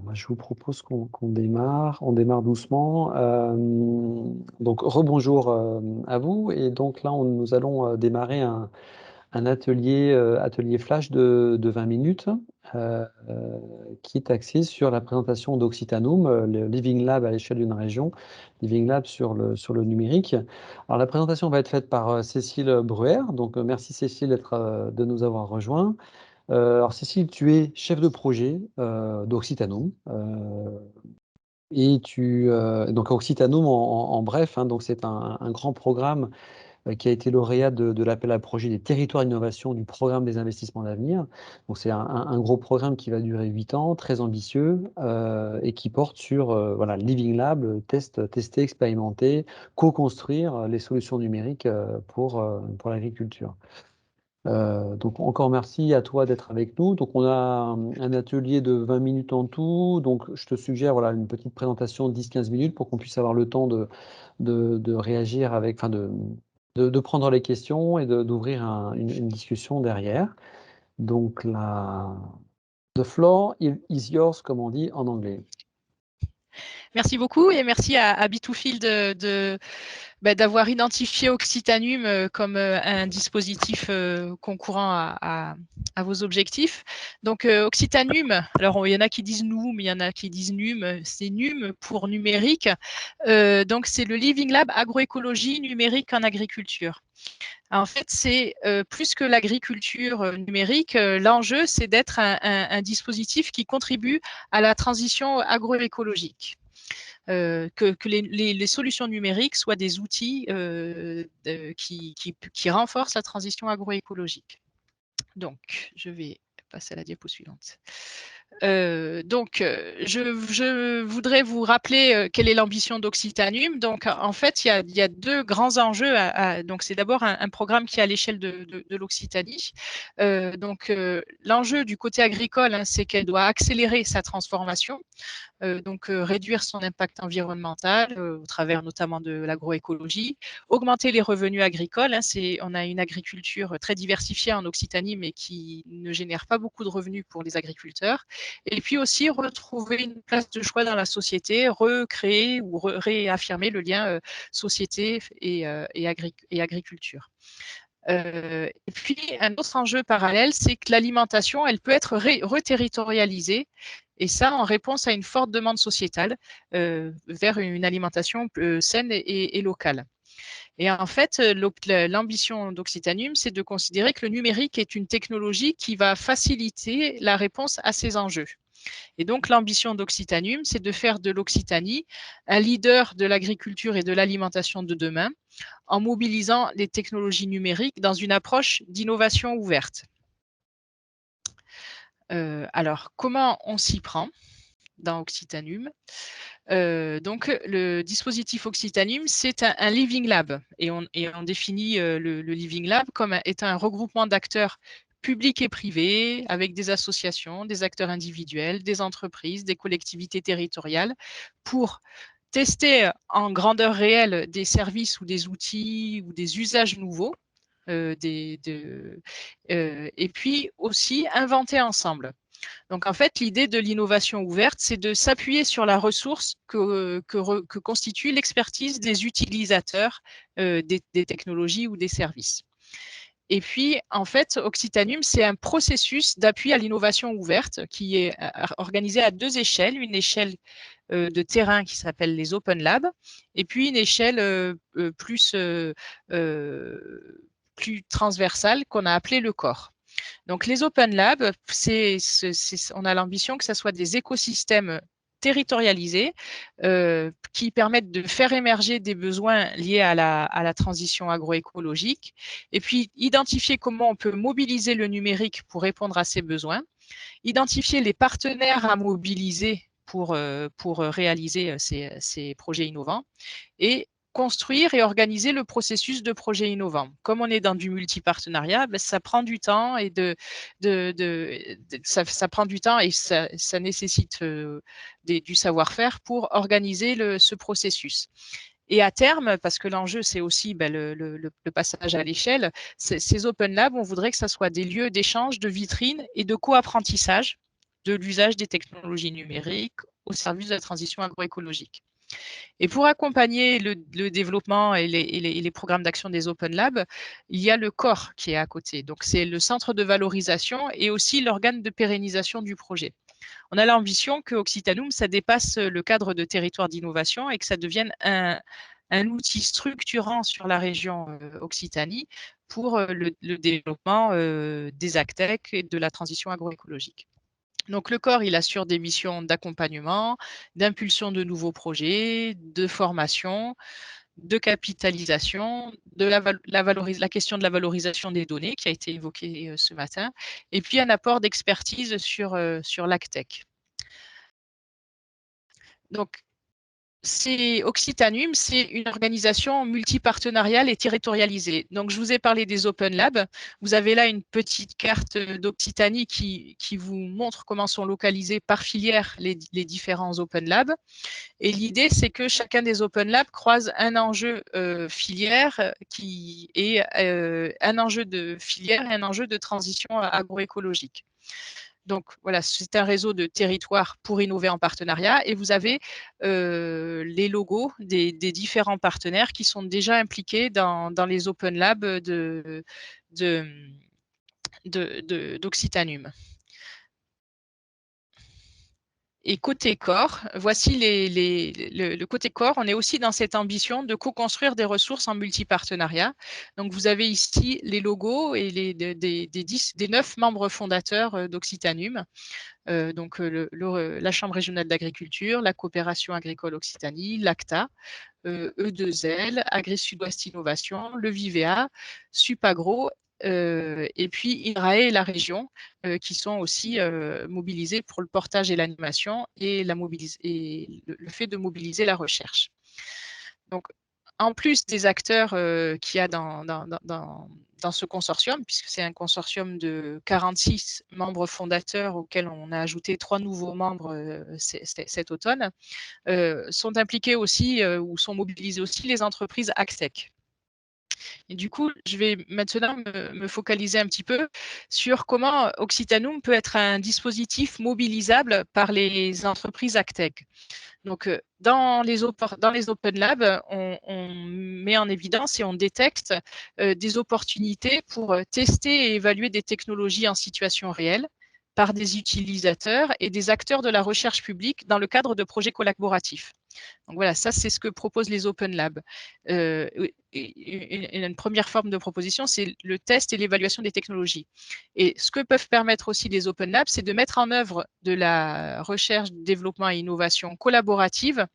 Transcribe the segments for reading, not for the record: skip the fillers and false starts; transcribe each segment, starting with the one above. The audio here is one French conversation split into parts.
Moi, je vous propose qu'on démarre. On démarre doucement. Donc, rebonjour à vous. Et donc là, nous allons démarrer un atelier flash de 20 minutes qui est axé sur la présentation d'Occitanum, le Living Lab à l'échelle d'une région, Living Lab sur le numérique. Alors, la présentation va être faite par Cécile Bruer. Donc, merci Cécile de nous avoir rejoints. Alors Cécile, tu es chef de projet d'Occitanum. Donc Occitanum en bref, hein, donc c'est un grand programme qui a été lauréat de l'appel à projet des territoires d'innovation du programme des investissements d'avenir. Donc c'est un gros programme qui va durer 8 ans, très ambitieux et qui porte sur voilà, Living Lab, tester, expérimenter, co-construire les solutions numériques pour l'agriculture. Donc encore merci à toi d'être avec nous. Donc on a un atelier de 20 minutes en tout. Donc je te suggère voilà, une petite présentation de 10-15 minutes pour qu'on puisse avoir le temps de réagir avec, enfin de prendre les questions et d'ouvrir une discussion derrière. Donc the floor is yours, comme on dit en anglais. Merci beaucoup et merci à B2Field d'avoir identifié Occitanum comme un dispositif concourant à vos objectifs. Donc Occitanum, alors il y en a qui disent NUM, il y en a qui disent NUM, c'est NUM pour numérique. Donc c'est le Living Lab agroécologie numérique en agriculture. En fait, c'est plus que l'agriculture numérique, l'enjeu c'est d'être un dispositif qui contribue à la transition agroécologique. Que les solutions numériques soient des outils qui renforcent la transition agroécologique. Donc, je vais passer à la diapo suivante. Je voudrais vous rappeler quelle est l'ambition d'Occitanum. Donc, en fait, il y a deux grands enjeux. Donc, c'est d'abord un programme qui est à l'échelle de l'Occitanie. L'enjeu du côté agricole, hein, c'est qu'elle doit accélérer sa transformation. Réduire son impact environnemental au travers notamment de l'agroécologie, augmenter les revenus agricoles. Hein, on a une agriculture très diversifiée en Occitanie, mais qui ne génère pas beaucoup de revenus pour les agriculteurs. Et puis aussi retrouver une place de choix dans la société, recréer ou réaffirmer le lien société et agriculture. Et puis, un autre enjeu parallèle, c'est que l'alimentation, elle peut être reterritorialisée, et ça en réponse à une forte demande sociétale vers une alimentation saine et locale. Et en fait, l'ambition d'Occitanum, c'est de considérer que le numérique est une technologie qui va faciliter la réponse à ces enjeux. Et donc, l'ambition d'Occitanum, c'est de faire de l'Occitanie un leader de l'agriculture et de l'alimentation de demain, en mobilisant les technologies numériques dans une approche d'innovation ouverte. Alors, comment on s'y prend dans Occitanum? Donc, le dispositif Occitanum, c'est un Living Lab. Et on définit le Living Lab comme étant un regroupement d'acteurs publics et privés, avec des associations, des acteurs individuels, des entreprises, des collectivités territoriales, pour tester en grandeur réelle des services ou des outils ou des usages nouveaux, et puis aussi inventer ensemble. Donc en fait, l'idée de l'innovation ouverte, c'est de s'appuyer sur la ressource que constitue l'expertise des utilisateurs des technologies ou des services. Et puis, en fait, Occitanum, c'est un processus d'appui à l'innovation ouverte qui est organisé à deux échelles. Une échelle de terrain qui s'appelle les Open Labs, et puis une échelle plus transversale qu'on a appelée le corps. Donc, les Open Labs, on a l'ambition que ce soit des écosystèmes territorialisés qui permettent de faire émerger des besoins liés à la transition agroécologique et puis identifier comment on peut mobiliser le numérique pour répondre à ces besoins, identifier les partenaires à mobiliser pour réaliser ces projets innovants et construire et organiser le processus de projet innovant. Comme on est dans du multipartenariat, ça prend du temps et ça prend du temps et ça nécessite du savoir-faire pour organiser ce processus. Et à terme, parce que l'enjeu, c'est aussi le passage à l'échelle, ces Open Labs, on voudrait que ça soit des lieux d'échange, de vitrine et de co-apprentissage de l'usage des technologies numériques au service de la transition agroécologique. Et pour accompagner le développement et les programmes d'action des Open Labs, il y a le COR qui est à côté. Donc, c'est le centre de valorisation et aussi l'organe de pérennisation du projet. On a l'ambition que Occitanum, ça dépasse le cadre de territoire d'innovation et que ça devienne un outil structurant sur la région Occitanie pour le développement des AgTech et de la transition agroécologique. Donc, le corps, il assure des missions d'accompagnement, d'impulsion de nouveaux projets, de formation, de capitalisation, de la question de la valorisation des données qui a été évoquée ce matin, et puis un apport d'expertise sur l'AgTech. Donc, Occitanum, c'est une organisation multipartenariale et territorialisée. Donc, je vous ai parlé des Open Labs. Vous avez là une petite carte d'Occitanie qui vous montre comment sont localisés par filière les différents Open Labs. Et l'idée, c'est que chacun des Open Labs croise un enjeu filière qui est un enjeu de filière et un enjeu de transition agroécologique. Donc voilà, c'est un réseau de territoires pour innover en partenariat et vous avez les logos des différents partenaires qui sont déjà impliqués dans les Open Labs d'Occitanum. Et côté corps, voici le côté corps, on est aussi dans cette ambition de co-construire des ressources en multipartenariat. Donc, vous avez ici les logos et des 9 membres fondateurs d'Occitanum. Donc, la Chambre régionale d'agriculture, la coopération agricole Occitanie, l'ACTA, E2L, Agri Sud-Ouest Innovation, le Vivea, Supagro et puis INRAE et la région qui sont aussi mobilisés pour le portage et l'animation et, le fait de mobiliser la recherche. Donc, en plus des acteurs qu'il y a dans ce consortium, puisque c'est un consortium de 46 membres fondateurs auxquels on a ajouté 3 nouveaux membres cet automne, sont impliqués aussi ou sont mobilisés aussi les entreprises AgTech. Et du coup, je vais maintenant me focaliser un petit peu sur comment Occitanum peut être un dispositif mobilisable par les entreprises AgTech. Donc, dans les Open Labs, on met en évidence et on détecte des opportunités pour tester et évaluer des technologies en situation réelle par des utilisateurs et des acteurs de la recherche publique dans le cadre de projets collaboratifs. Donc voilà, ça c'est ce que proposent les Open Labs. Une première forme de proposition, c'est le test et l'évaluation des technologies. Et ce que peuvent permettre aussi les Open Labs, c'est de mettre en œuvre de la recherche, développement et innovation collaborative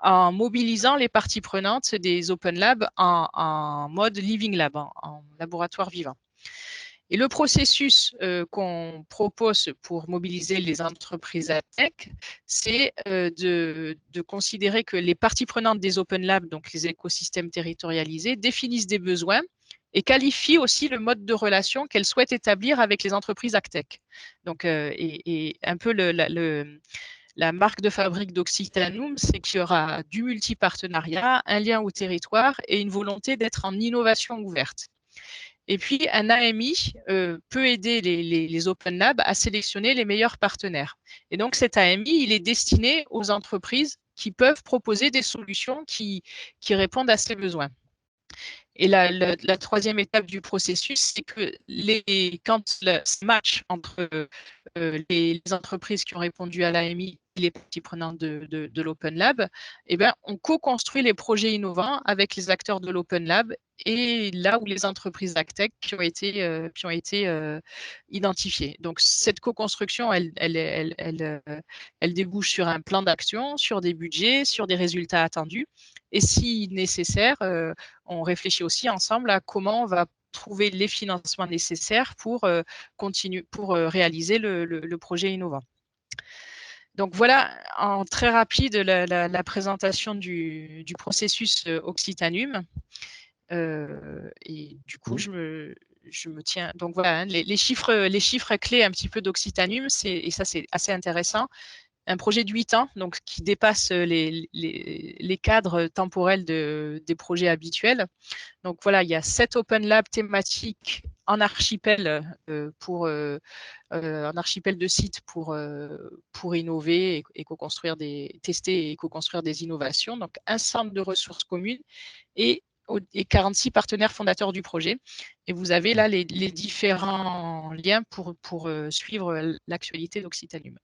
en mobilisant les parties prenantes des Open Labs en mode Living Lab, en laboratoire vivant. Et le processus qu'on propose pour mobiliser les entreprises AgTech, c'est de considérer que les parties prenantes des Open Labs, donc les écosystèmes territorialisés, définissent des besoins et qualifient aussi le mode de relation qu'elles souhaitent établir avec les entreprises AgTech. Donc, et un peu la marque de fabrique d'Occitanum, c'est qu'il y aura du multipartenariat, un lien au territoire et une volonté d'être en innovation ouverte. Et puis, un AMI peut aider les Open Labs à sélectionner les meilleurs partenaires. Et donc, cet AMI, il est destiné aux entreprises qui peuvent proposer des solutions qui répondent à ces besoins. Et la troisième étape du processus, c'est que quand ce match entre les entreprises qui ont répondu à l'AMI et les parties prenantes de l'Open Lab, eh ben, on co-construit les projets innovants avec les acteurs de l'Open Lab et là où les entreprises AgTech qui ont été identifiées. Donc, cette co-construction, elle débouche sur un plan d'action, sur des budgets, sur des résultats attendus. Et si nécessaire, on réfléchit aussi ensemble à comment on va trouver les financements nécessaires pour réaliser le projet innovant. Donc voilà, en très rapide, la présentation du processus Occitanum. Et du coup, je me tiens. Donc voilà, hein, les chiffres clés un petit peu d'Occitanum, et ça c'est assez intéressant. un projet de 8 ans, donc qui dépasse les cadres temporels des projets habituels. Donc voilà, il y a 7 Open Lab thématiques en archipel en archipel de sites pour innover et co-construire tester et co-construire des innovations. Donc un centre de ressources communes et 46 partenaires fondateurs du projet. Et vous avez là les différents liens pour suivre l'actualité d'Occitanum.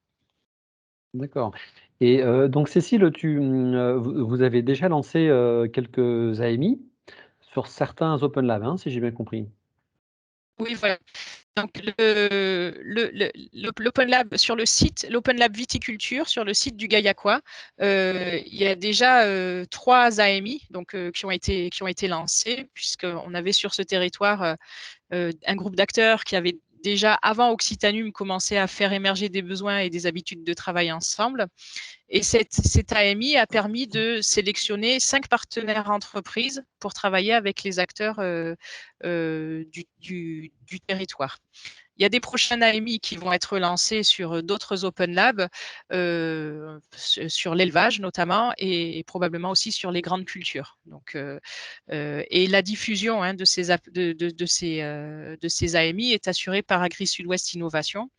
D'accord. Et donc Cécile, vous avez déjà lancé quelques AMI sur certains Open Lab, hein, si j'ai bien compris. Oui, voilà. Donc, l'Open Lab sur le site, l'Open Lab Viticulture sur le site du Gaillacois, il y a déjà 3 AMI donc, qui ont été lancés, puisqu'on avait sur ce territoire un groupe d'acteurs qui avaient déjà, avant Occitanum, commencé à faire émerger des besoins et des habitudes de travail ensemble. Et cette AMI a permis de sélectionner 5 partenaires entreprises pour travailler avec les acteurs du territoire. Il y a des prochaines AMI qui vont être lancées sur d'autres Open Labs, sur l'élevage notamment, et probablement aussi sur les grandes cultures. Donc, et la diffusion de ces AMI est assurée par Agri Sud-Ouest Innovation.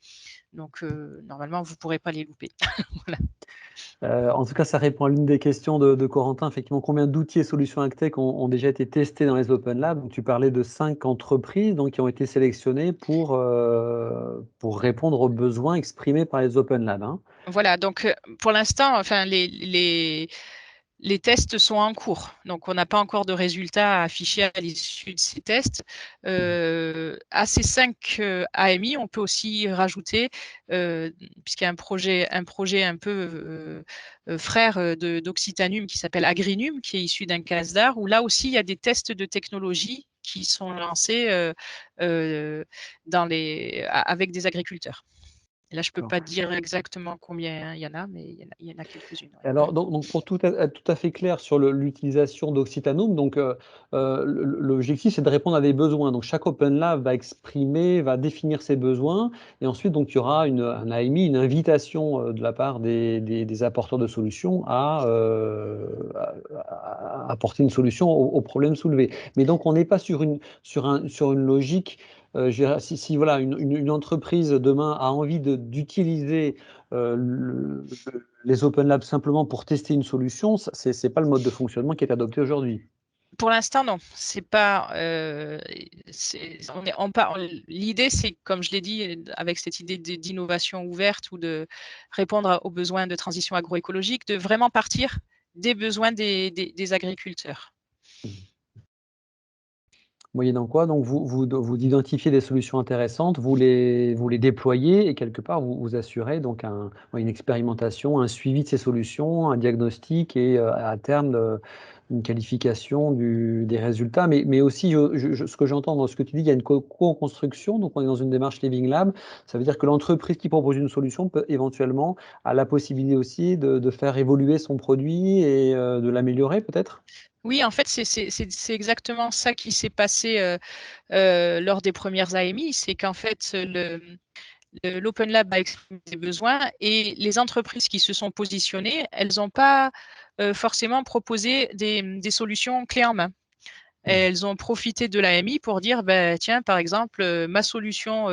Donc, normalement, vous ne pourrez pas les louper. Voilà. En tout cas, ça répond à l'une des questions de Corentin. Effectivement, combien d'outils et solutions AgTech ont déjà été testés dans les Open Labs? Donc, tu parlais de 5 entreprises donc, qui ont été sélectionnées pour répondre aux besoins exprimés par les Open Labs, hein. Voilà, donc pour l'instant, enfin, les tests sont en cours. Donc, on n'a pas encore de résultats affichés à l'issue de ces tests. À ces 5 AMI, on peut aussi rajouter, puisqu'il y a un projet un peu frère d'Occitanum qui s'appelle Agrinum, qui est issu d'un CASDAR, où là aussi, il y a des tests de technologie qui sont lancés avec des agriculteurs. Et là, je ne peux pas dire exactement combien il y en a, mais il y en a quelques-unes. Ouais. Alors, donc pour être tout à fait clair sur l'utilisation d'Occitanum, donc l'objectif, c'est de répondre à des besoins. Donc, chaque Open Lab va exprimer, va définir ses besoins, et ensuite, donc, il y aura un AMI, une invitation de la part des apporteurs de solutions à apporter une solution aux problèmes soulevés. Mais donc, on n'est pas sur une logique. Si voilà, une entreprise demain a envie d'utiliser les Open Labs simplement pour tester une solution, ce n'est pas le mode de fonctionnement qui est adopté aujourd'hui. Pour l'instant, non. C'est pas. L'idée, c'est, comme je l'ai dit, avec cette idée d'innovation ouverte ou de répondre aux besoins de transition agroécologique, de vraiment partir des besoins des agriculteurs. Moyennant quoi, donc vous identifiez des solutions intéressantes, vous les déployez et quelque part vous assurez donc une expérimentation, un suivi de ces solutions, un diagnostic et à terme une qualification des résultats. Mais aussi, ce que j'entends dans ce que tu dis, il y a une co-construction, donc on est dans une démarche Living Lab. Ça veut dire que l'entreprise qui propose une solution peut éventuellement a la possibilité aussi de faire évoluer son produit et de l'améliorer peut-être? Oui, en fait, c'est exactement ça qui s'est passé lors des premières AMI. C'est qu'en fait, l'Open Lab a exprimé des besoins et les entreprises qui se sont positionnées, elles n'ont pas forcément proposé des solutions clés en main. Elles ont profité de l'AMI pour dire, ben, tiens, par exemple, ma solution,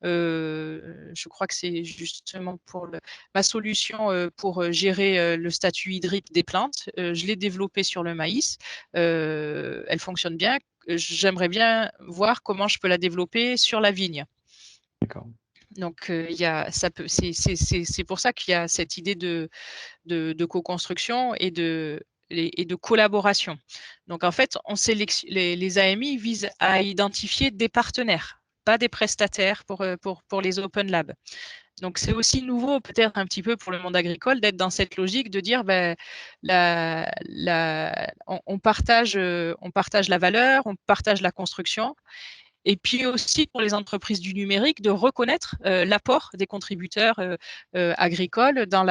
je crois que c'est justement ma solution pour gérer le statut hydrique des plantes, je l'ai développée sur le maïs, elle fonctionne bien, j'aimerais bien voir comment je peux la développer sur la vigne. D'accord. Donc, c'est pour ça qu'il y a cette idée de co-construction et de collaboration. Donc, en fait, les AMI visent à identifier des partenaires, pas des prestataires pour les Open Labs. Donc, c'est aussi nouveau, peut-être un petit peu pour le monde agricole, d'être dans cette logique de dire ben, on partage la valeur, on partage la construction. et puis aussi pour les entreprises du numérique de reconnaître l'apport des contributeurs agricoles dans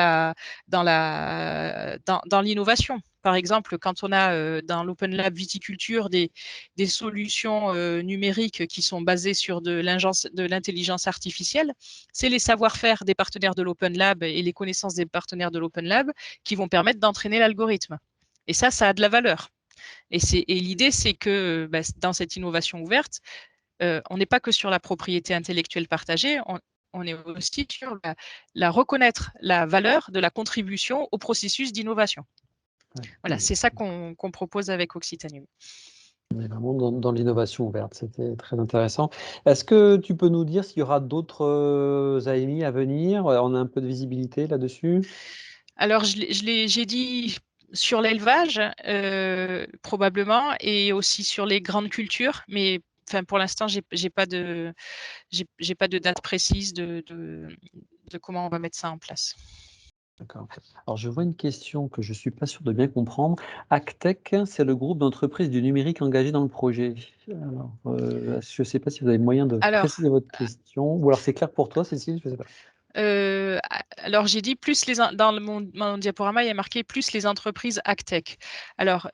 l'innovation. Par exemple, quand on a dans l'Open Lab Viticulture des solutions numériques qui sont basées sur de l'intelligence artificielle, c'est les savoir-faire des partenaires de l'Open Lab et les connaissances des partenaires de l'Open Lab qui vont permettre d'entraîner l'algorithme. Et ça a de la valeur. Et l'idée, c'est que dans cette innovation ouverte, on n'est pas que sur la propriété intellectuelle partagée, on est aussi sur reconnaître la valeur de la contribution au processus d'innovation. Ouais. Voilà, c'est ça qu'on propose avec Occitanium. On est vraiment dans l'innovation ouverte, c'était très intéressant. Est-ce que tu peux nous dire s'il y aura d'autres AMI à venir? On a un peu de visibilité là-dessus? Alors, j'ai dit sur l'élevage, probablement, et aussi sur les grandes cultures, mais pour l'instant, j'ai pas de date précise de comment on va mettre ça en place. D'accord. Alors, je vois une question que je ne suis pas sûr de bien comprendre. Actech, c'est le groupe d'entreprises du numérique engagé dans le projet. Alors, je ne sais pas si vous avez moyen de préciser votre question, ou alors c'est clair pour toi, Cécile, je ne sais pas. Alors, j'ai dit plus dans mon diaporama, il y a marqué plus les entreprises Actech. Alors,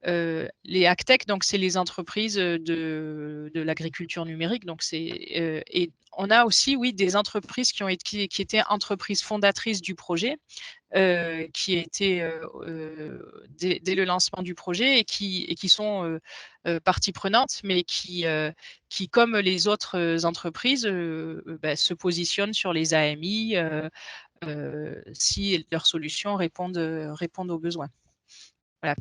les Actech, donc c'est les entreprises de l'agriculture numérique. Donc et on a aussi, oui, des entreprises qui étaient entreprises fondatrices du projet, qui étaient dès le lancement du projet et qui sont partie prenante, mais qui, comme les autres entreprises, se positionnent sur les AMI si leurs solutions répondent aux besoins. Voilà.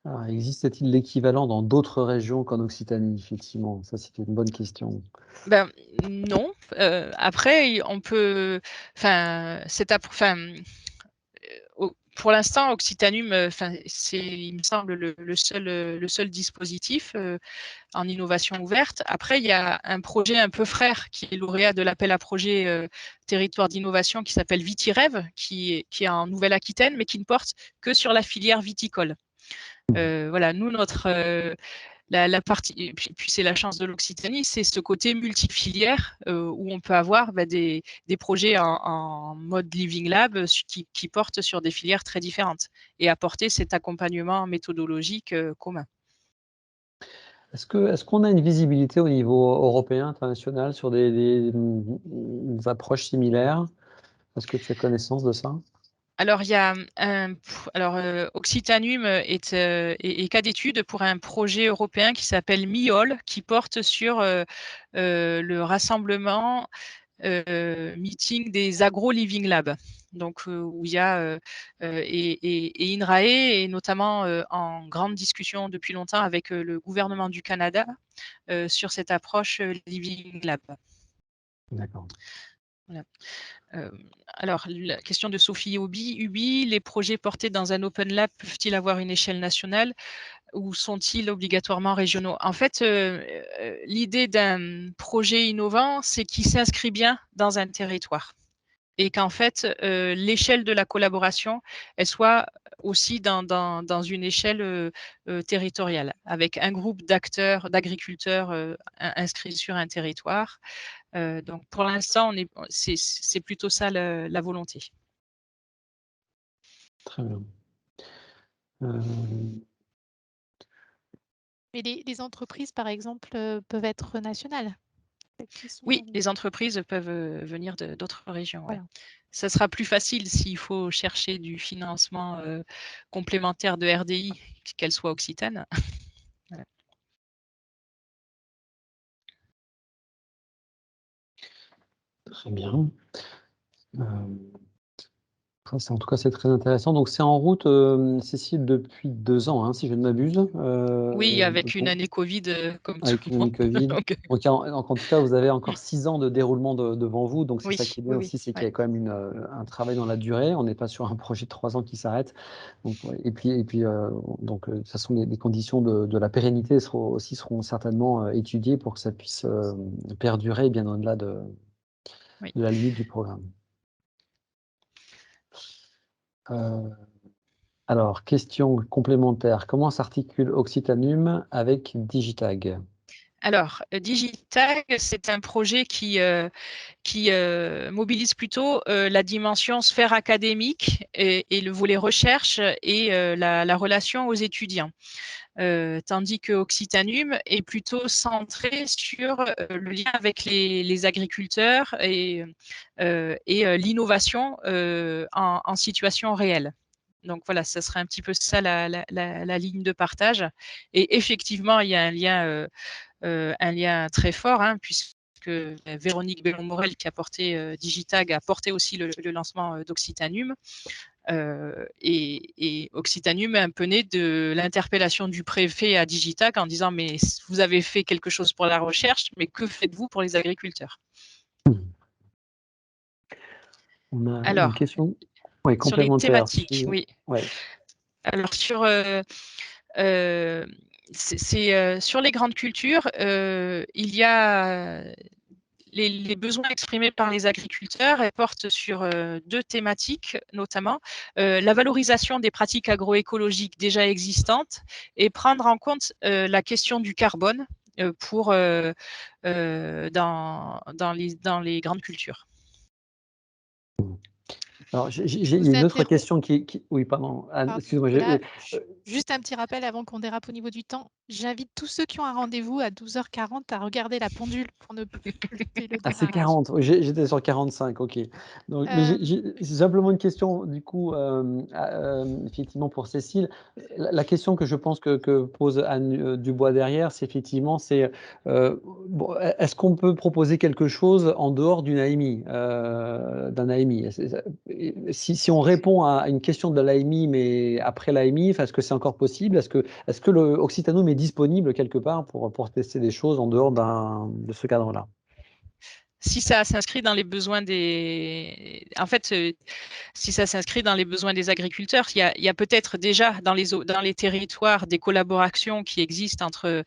Alors, existe-t-il l'équivalent dans d'autres régions qu'en Occitanie? Effectivement, ça c'est une bonne question. Non. Après, on peut, pour l'instant, Occitanum, c'est, il me semble, le seul dispositif en innovation ouverte. Après, il y a un projet un peu frère qui est lauréat de l'appel à projet territoire d'innovation qui s'appelle VitiRêve, qui est en Nouvelle-Aquitaine, mais qui ne porte que sur la filière viticole. Voilà, nous, la partie, et puis c'est la chance de l'Occitanie, c'est ce côté multifilière où on peut avoir des projets en mode Living Lab qui portent sur des filières très différentes et apporter cet accompagnement méthodologique commun. Est-ce qu'on a une visibilité au niveau européen, international, sur des approches similaires? Est-ce que tu as connaissance de ça? Alors, il y a Occitanum est cas d'étude pour un projet européen qui s'appelle MIOL, qui porte sur le rassemblement meeting des agro-living labs. Donc, où il y a et INRAE est notamment en grande discussion depuis longtemps avec le gouvernement du Canada sur cette approche living lab. D'accord. Voilà. Alors, la question de Sophie Ubi, les projets portés dans un Open Lab peuvent-ils avoir une échelle nationale ou sont-ils obligatoirement régionaux? En fait, l'idée d'un projet innovant, c'est qu'il s'inscrit bien dans un territoire et qu'en fait, l'échelle de la collaboration, elle soit aussi dans une échelle territoriale, avec un groupe d'acteurs, d'agriculteurs inscrits sur un territoire. Donc, pour l'instant, c'est plutôt ça la volonté. Très bien. Mais les entreprises, par exemple, peuvent être nationales? Oui, les entreprises peuvent venir d'autres régions. Ouais. Voilà. Ça sera plus facile s'il faut chercher du financement complémentaire de RDI, qu'elle soit occitane. Voilà. Très bien. En tout cas, c'est très intéressant. Donc, c'est en route, Cécile, depuis 2 ans, hein, si je ne m'abuse. Oui, avec une année Covid, comme tout Avec le une année monde. Covid. Donc, Donc, en tout cas, vous avez encore 6 ans de déroulement devant vous. Donc, c'est oui, ça qui est bien aussi, c'est qu'il y a quand même un travail dans la durée. On n'est pas sur un projet de 3 ans qui s'arrête. Donc, et puis, donc, de toute façon, les conditions de la pérennité seront certainement étudiées pour que ça puisse perdurer bien au-delà de la limite du programme. Alors, question complémentaire. Comment s'articule Occitanum avec Digitag? Alors, Digitag, c'est un projet qui mobilise plutôt la dimension sphère académique et le volet recherche et la relation aux étudiants. Tandis que Occitanum est plutôt centré sur le lien avec les agriculteurs et l'innovation en situation réelle. Donc voilà, ça serait un petit peu ça la ligne de partage. Et effectivement, il y a un lien très fort, hein, puisque Véronique Bellon-Morel, qui a porté Digitag, a porté aussi le lancement d'Occitanum. Et Occitanum est un peu né de l'interpellation du préfet à Digitag en disant mais vous avez fait quelque chose pour la recherche, mais que faites-vous pour les agriculteurs? On a une Alors, question sur les complémentaire. thématiques, oui. Ouais. Alors sur sur les grandes cultures, il y a les besoins exprimés par les agriculteurs portent sur deux thématiques, notamment la valorisation des pratiques agroécologiques déjà existantes et prendre en compte la question du carbone dans les grandes cultures. Alors, Je il y a vous une autre interromps. question qui... Oui, pardon, Anne, Pardon, excuse-moi. Nicolas. Juste un petit rappel avant qu'on dérape au niveau du temps. J'invite tous ceux qui ont un rendez-vous à 12h40 à regarder la pendule pour ne plus louper le Ah, c'est démarrage. 40. Oui, j'étais sur 45, ok. Donc, mais j'ai simplement une question, du coup, effectivement, pour Cécile. La question que je pense que pose Anne Dubois derrière, c'est effectivement, bon, est-ce qu'on peut proposer quelque chose en dehors d'une AMI, d'un AMI? Si on répond à une question de l'AMI, mais après l'AMI, est-ce que c'est encore possible? Est-ce que le Occitanum est disponible quelque part pour tester des choses en dehors de ce cadre-là? Si ça s'inscrit dans les besoins si ça s'inscrit dans les besoins des agriculteurs, il y a peut-être déjà dans les territoires des collaborations qui existent entre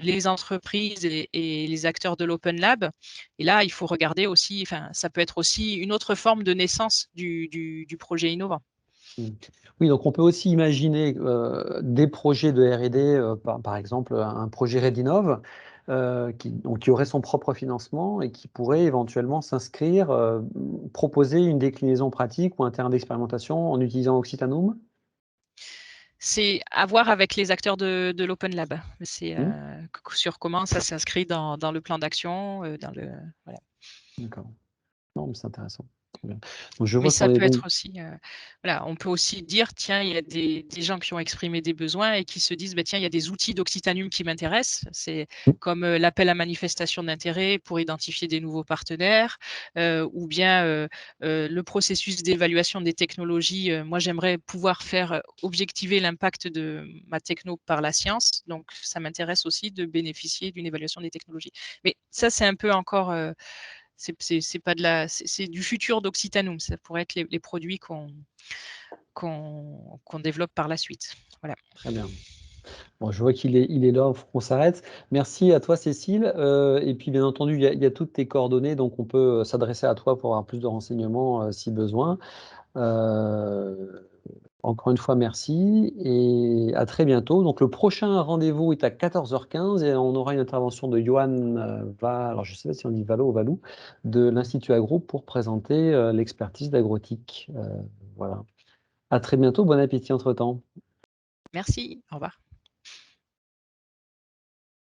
les entreprises et les acteurs de l'Open Lab. Et là, il faut regarder aussi, enfin, ça peut être aussi une autre forme de naissance du projet innovant. Oui, donc on peut aussi imaginer des projets de R&D, par exemple un projet Redinov, qui aurait son propre financement et qui pourrait éventuellement s'inscrire, proposer une déclinaison pratique ou un terrain d'expérimentation en utilisant Occitanum. C'est à voir avec les acteurs de l'Open Lab. C'est Hmm. sur comment ça s'inscrit dans le plan d'action, voilà. D'accord. Non, mais c'est intéressant. Très bien. Donc, je Mais vois ça qu'on est peut donc... être aussi, voilà, on peut aussi dire, tiens, il y a des gens qui ont exprimé des besoins et qui se disent, bah, tiens, il y a des outils d'Occitanum qui m'intéressent. C'est comme l'appel à manifestation d'intérêt pour identifier des nouveaux partenaires, ou bien le processus d'évaluation des technologies. Moi, j'aimerais pouvoir faire objectiver l'impact de ma techno par la science. Donc, ça m'intéresse aussi de bénéficier d'une évaluation des technologies. Mais ça, c'est un peu encore c'est pas c'est du futur d'Occitanum. Ça pourrait être les produits qu'on développe par la suite. Voilà. Très bien. Bon, je vois il est l'heure qu'on s'arrête. Merci à toi, Cécile. Et puis, bien entendu, il y a toutes tes coordonnées, donc on peut s'adresser à toi pour avoir plus de renseignements si besoin. Euh, Encore une fois, merci et à très bientôt. Donc, le prochain rendez-vous est à 14h15 et on aura une intervention de Johan alors je ne sais pas si on dit Valo ou Valou, de l'Institut Agro pour présenter l'expertise d'Agrotique. Voilà. À très bientôt. Bon appétit entre-temps. Merci. Au revoir.